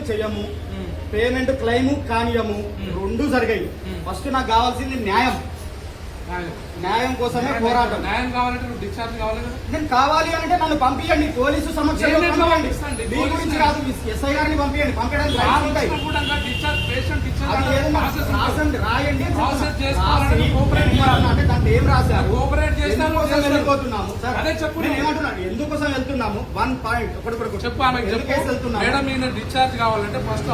చెయ్యము, payment claim కానియము, రెండు జరిగాయి. ఫస్ట్ నాకు కావాల్సింది న్యాయం. న్యాయం కోసమే పోరాటం. న్యాయం కావాలంటే నువ్వు డిశ్చార్జ్ కావాలి కదా. నేను కావాలి అంటే నన్ను పంపించండి, పోలీసు సమక్షంలో పంపించండి. మీ గురించి కాదు, ఎస్ఐ గారిని పంపించండి. పంపించడానికి రాయండి అంటే దాంట్లో ఏం రాశారు, వెళ్ళిపోతున్నాము సార్. అదే చెప్పు, నేను ఏమంటున్నాను, ఎందుకోసం వెళ్తున్నాము 1 పాయింట్ ఒకటి చెప్పు. మేడం డిశ్చార్జ్ కావాలంటే ఫస్ట్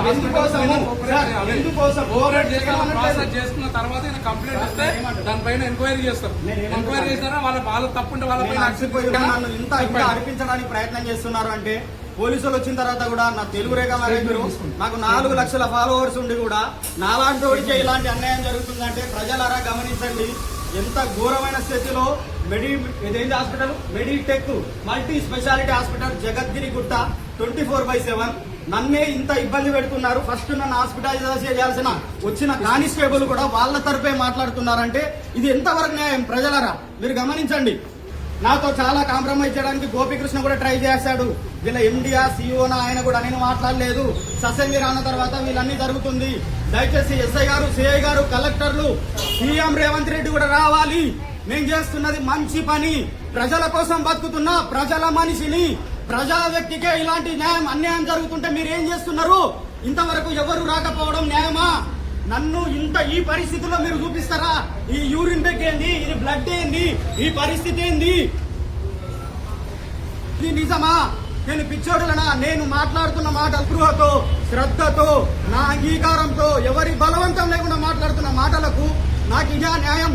ప్రాసెస్ చేసుకున్న తర్వాత కంప్లైంట్ ఇస్తే దానిపైన ఎంక్వైరీ చేస్తారు. ఎంక్వైరీ చేస్తారా వాళ్ళ తప్పుంటే వాళ్ళపైన నన్ను ఇంత అడిపించడానికి ప్రయత్నం చేస్తున్నారు అంటే పోలీసులు వచ్చిన తర్వాత కూడా నా తెలుగు రేఖ మీరు నాకు 4 లక్షల ఫాలోవర్స్ ఉండి కూడా నాలాంటి వాడికే ఇలాంటి అన్యాయం జరుగుతుందంటే ప్రజలారా గమనించండి. ఎంత ఘోరమైన స్థితిలో ఇదేంటి hospital, meditech multi speciality hospital Jagadgirigutta 24/7 నన్నే ఇంత ఇబ్బంది పెడుతున్నారు. ఫస్ట్ నన్ను హాస్పిటలైజ్ చేయాల్సిన వచ్చిన కానిస్టేబుల్ కూడా వాళ్ళ తరపే మాట్లాడుతున్నారంటే ఇది ఎంతవరకు న్యాయం? ప్రజలరా మీరు గమనించండి. నాతో చాలా కాంప్రమైజ్ చేయడానికి గోపీకృష్ణ కూడా ట్రై చేశాడు. వీళ్ళ ఎండియా సిఇఓనా ఆయన కూడా నేను మాట్లాడలేదు. ససెంగి రాన్న తర్వాత వీళ్ళన్నీ జరుగుతుంది. దయచేసి ఎస్ఐ గారు, సిఐ గారు, కలెక్టర్లు, సీఎం రేవంత్ రెడ్డి కూడా రావాలి. నేను చేస్తున్నది మంచి పని, ప్రజల కోసం బతుకుతున్నా ప్రజల మనిషిని. ప్రజా వ్యక్తికే ఇలాంటి అన్యాయం జరుగుతుంటే మీరు ఏం చేస్తున్నారు? ఇంతవరకు ఎవరు రాకపోవడం న్యాయమా? నన్ను ఈ పరిస్థితుల్లో మీరు చూపిస్తారా? ఈ యూరిన్ బెగ్ ఏంది, ఇది బ్లడ్ ఏంది, ఈ పరిస్థితి ఏంది? ఇది నిజమా? నేను పిచ్చోడులనా? నేను మాట్లాడుతున్న మాట స్పృహతో, శ్రద్ధతో, నా అంగీకారంతో, ఎవరి బలవంతం లేకుండా మాట్లాడుతున్న మాటలకు నాకు ఇదే న్యాయం.